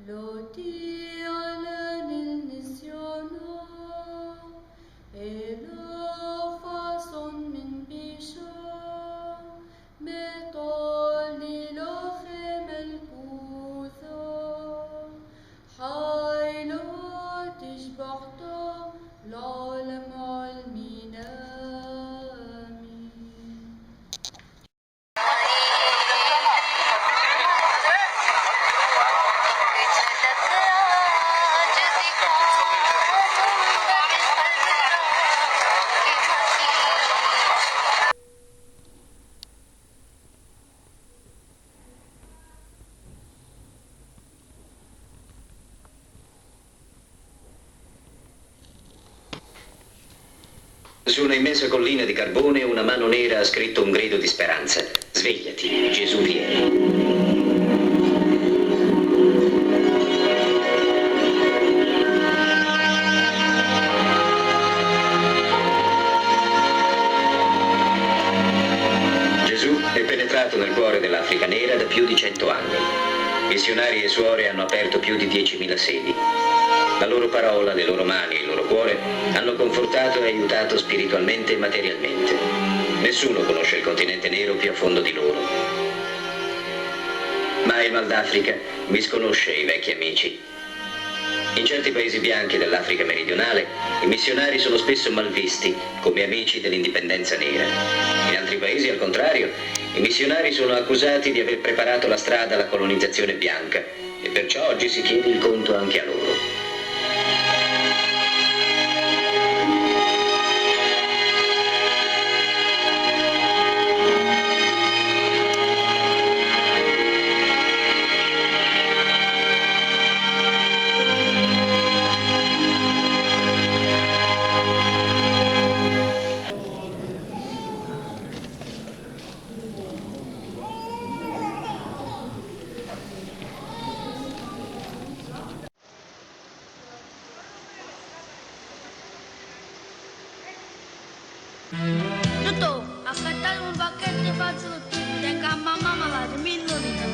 لوتي على النسيان إلى فاصل من بيشا مطالي لخم الكوثا حيلو تشبعت العالم المنامي Su una immensa collina di carbone una mano nera ha scritto un grido di speranza. Svegliati, Gesù viene. Gesù è penetrato nel cuore dell'Africa nera da più di 100 anni. Missionari e suore hanno aperto più di 10.000 sedi. La loro parola, le loro mani e il loro cuore hanno confortato e aiutato spiritualmente e materialmente. Nessuno conosce il continente nero più a fondo di loro. Ma il Mal d'Africa misconosce i vecchi amici. In certi paesi bianchi dell'Africa meridionale i missionari sono spesso malvisti come amici dell'indipendenza nera. In altri paesi, al contrario, i missionari sono accusati di aver preparato la strada alla colonizzazione bianca e perciò oggi si chiede il conto anche a loro. Tutto, aspettare un pacchetto e fazzoletti, tengo a mamma malata, minnorita.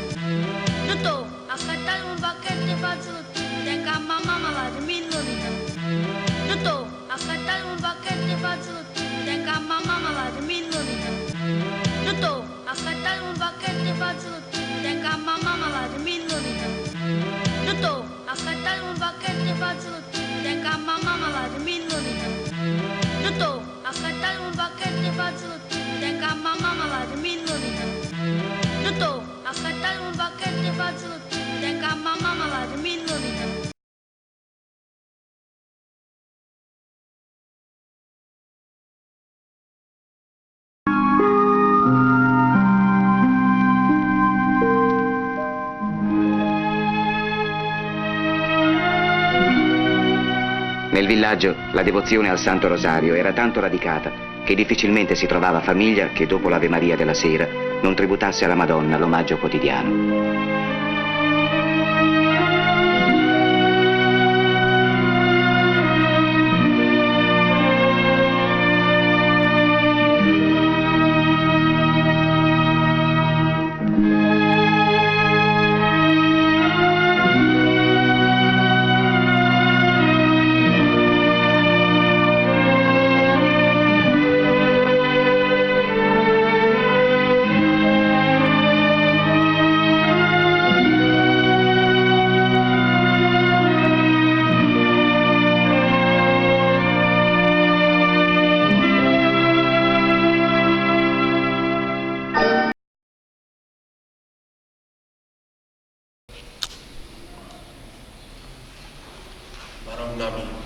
Tutto, aspettare un pacchetto e fazzoletti, tengo a mamma malata, minnorita. Tutto, aspettare un pacchetto e fazzoletti, tengo a mamma malata, minnorita. Tutto, aspettare un pacchetto e fazzoletti, tengo a mamma malata, minnorita. Tutto, aspettare un pacchetto e fazzoletti, tengo a mamma malata, minnorita. Tutto, aspettare un pacchetto e fazzoletti, tengo a mamma malata, minnorita. Tutto, aspettare un pacchetto e fazzoletti, tengo a mamma malata, minnorita. Nel villaggio la devozione al Santo Rosario era tanto radicata che difficilmente si trovava famiglia che dopo l'Ave Maria della sera non tributasse alla Madonna l'omaggio quotidiano. Madonna mia.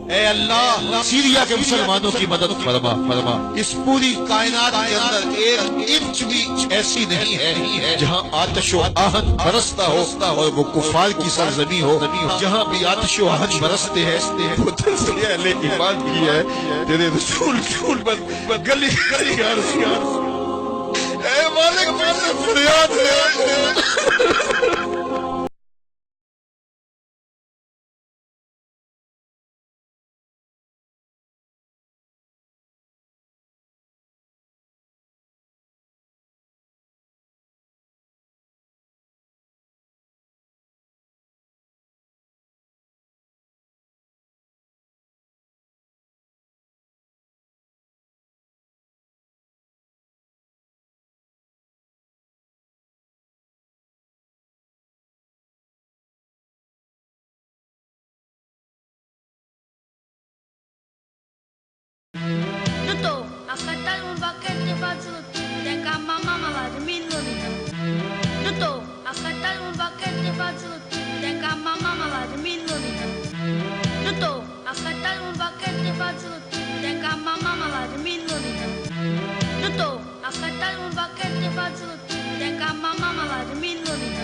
ऐ अल्लाह सीरिया के मुसलमानों की मदद फरमा फरमा। इस पूरी कायनात के अंदर एक इंच भी ऐसी नहीं है जहाँ आतिशो आहन बरसता हो और वो कुफार की सरजमी हो। जहाँ भी आतिशो आहन बरसते हैं वो दिल से अहले ईमान की है तेरे रसूल बस गली गली ऐ मालिक मेरे फरियाद है। Tutu, accattare un pacchetto di fazzoletti, tengo a mamma malata, mi illumina. Tutu, accattare un pacchetto di fazzoletti, tengo a mamma malata, mi illumina. Tutu, accattare un pacchetto di fazzoletti, tengo a mamma malata, mi illumina. Tutu, accattare un pacchetto di fazzoletti, tengo a mamma malata, mi illumina.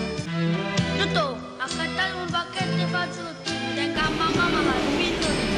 Tutu, accattare un pacchetto di fazzoletti, tengo a mamma malata, mi illumina.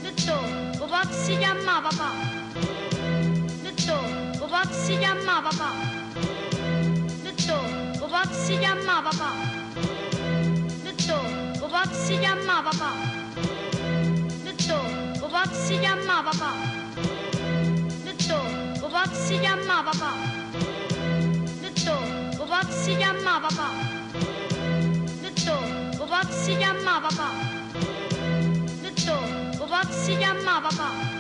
Detto, papà si chiama papà. Detto, papà si chiama papà. Detto, papà si chiama papà. Detto, papà si chiama papà. Detto, papà si chiama papà. Detto, papà si chiama papà. Detto, papà si chiama papà. Detto, papà si chiama papà. Detto, papà si chiama papà.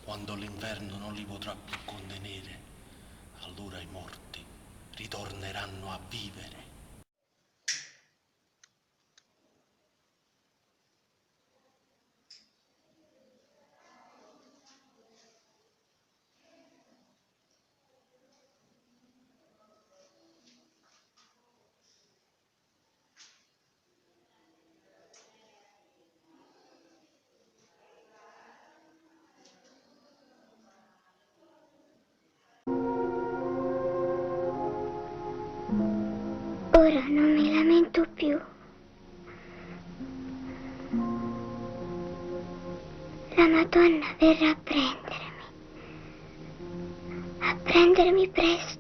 Quando l'inverno non li potrà più contenere, allora i morti ritorneranno a vivere. Ora non mi lamento più. La Madonna verrà a prendermi presto.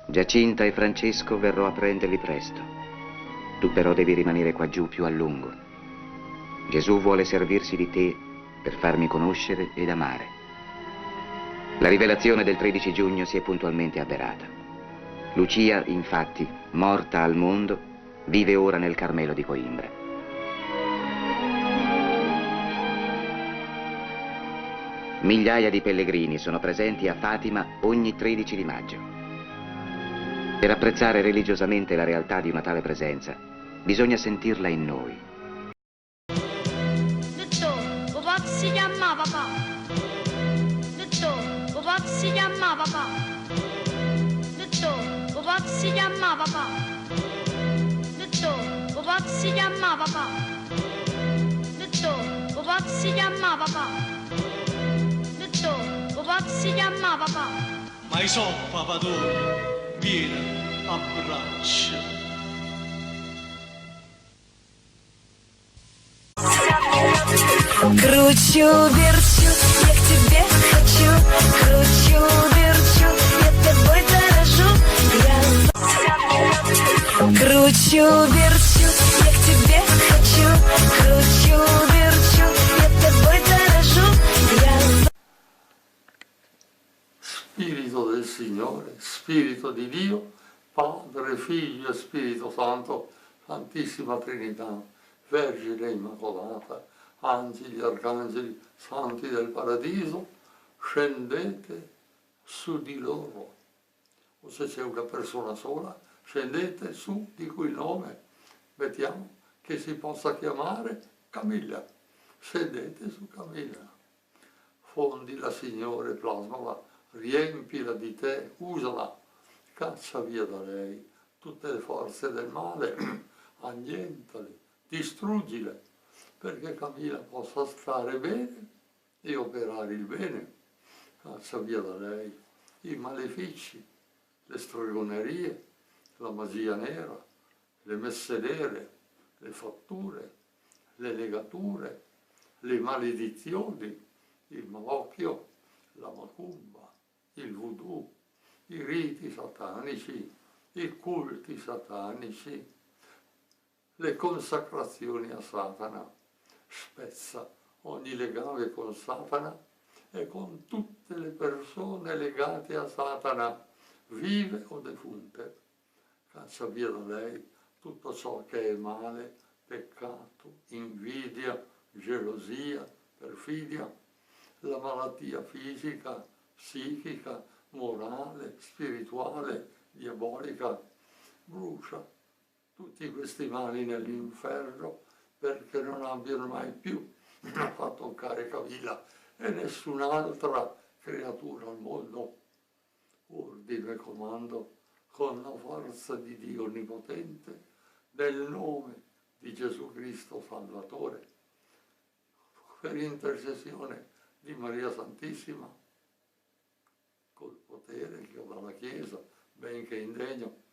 Giacinta e Francesco verrò a prenderli presto. Tu però devi rimanere qua giù più a lungo. Gesù vuole servirsi di te per farmi conoscere ed amare. La rivelazione del 13 giugno si è puntualmente avverata. Lucia, infatti, morta al mondo, vive ora nel Carmelo di Coimbra. Migliaia di pellegrini sono presenti a Fatima ogni 13 di maggio. Per apprezzare religiosamente la realtà di una tale presenza, bisogna sentirla in noi. Detto, papà si chiama papà. Detto, papà si chiama papà. Detto, papà si chiama papà. Detto, papà si chiama papà. Detto, papà si chiama papà. Detto, papà si chiama papà. Ma i so, papadone, vieni, abbraccia. Кручу, верчу, я к тебе хочу. Кручу, верчу, я тобой дорожу. Кручу, верчу, я к тебе хочу. Кручу, верчу, я тобой дорожу. Spirito del Signore, Spirito di Dio, Padre, Figlio e Spirito Santo, Santissima Trinità, Vergine Immacolata, angeli, arcangeli, santi del paradiso, scendete su di loro. O se c'è una persona sola, scendete su di cui nome mettiamo che si possa chiamare Camilla. Scendete su Camilla. Fondila, Signore, plasmala, riempila di te, usala, caccia via da lei tutte le forze del male, annientali, distruggile, perché Camilla possa stare bene e operare il bene, caccia via da lei i malefici, le stregonerie, la magia nera, le messe nere, le fatture, le legature, le maledizioni, il malocchio, la macumba, il voodoo, i riti satanici, i culti satanici, le consacrazioni a Satana. Spezza ogni legame con Satana e con tutte le persone legate a Satana, vive o defunte. Caccia via da lei tutto ciò che è male, peccato, invidia, gelosia, perfidia, la malattia fisica, psichica, morale, spirituale, diabolica. Brucia tutti questi mali nell'inferno perché non abbiano mai più a toccare Camilla e nessun'altra creatura al mondo. Ordino e comando con la forza di Dio Onnipotente, nel nome di Gesù Cristo Salvatore, per intercessione di Maria Santissima, col potere che ho dalla Chiesa, benché indegno,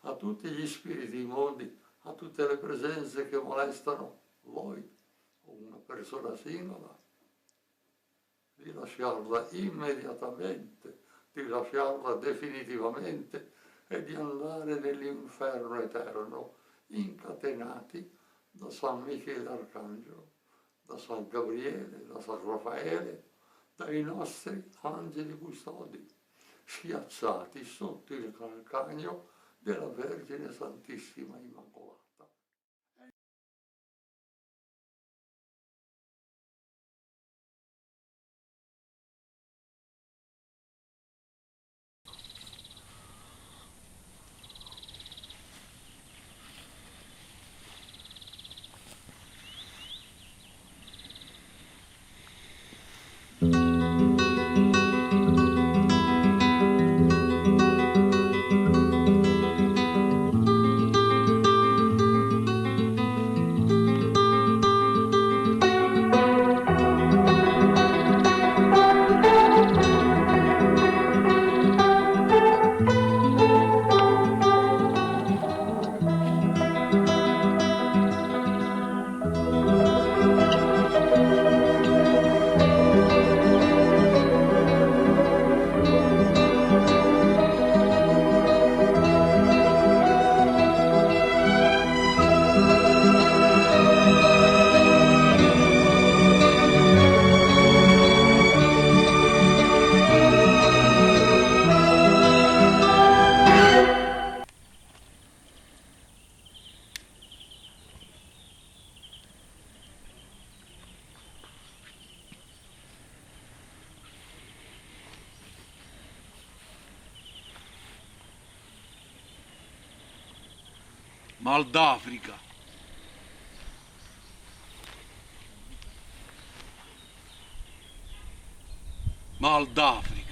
a tutti gli spiriti immondi, a tutte le presenze che molestano voi o una persona singola, di lasciarla immediatamente, di lasciarla definitivamente e di andare nell'inferno eterno, incatenati da San Michele Arcangelo, da San Gabriele, da San Raffaele, dai nostri angeli custodi, schiacciati sotto il calcagno della Vergine Santissima Immacolata. Mal d'Africa. Mal d'Africa.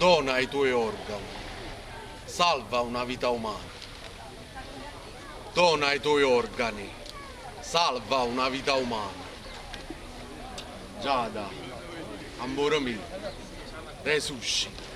Dona i tuoi organi, salva una vita umana. Dona i tuoi organi, salva una vita umana. Giada, amore mio, resuscita.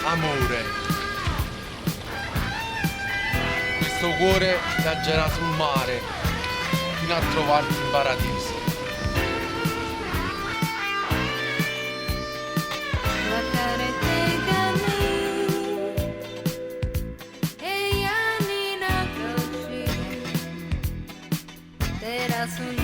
Amore, questo cuore viaggerà sul mare fino a trovarti in paradiso. Terás un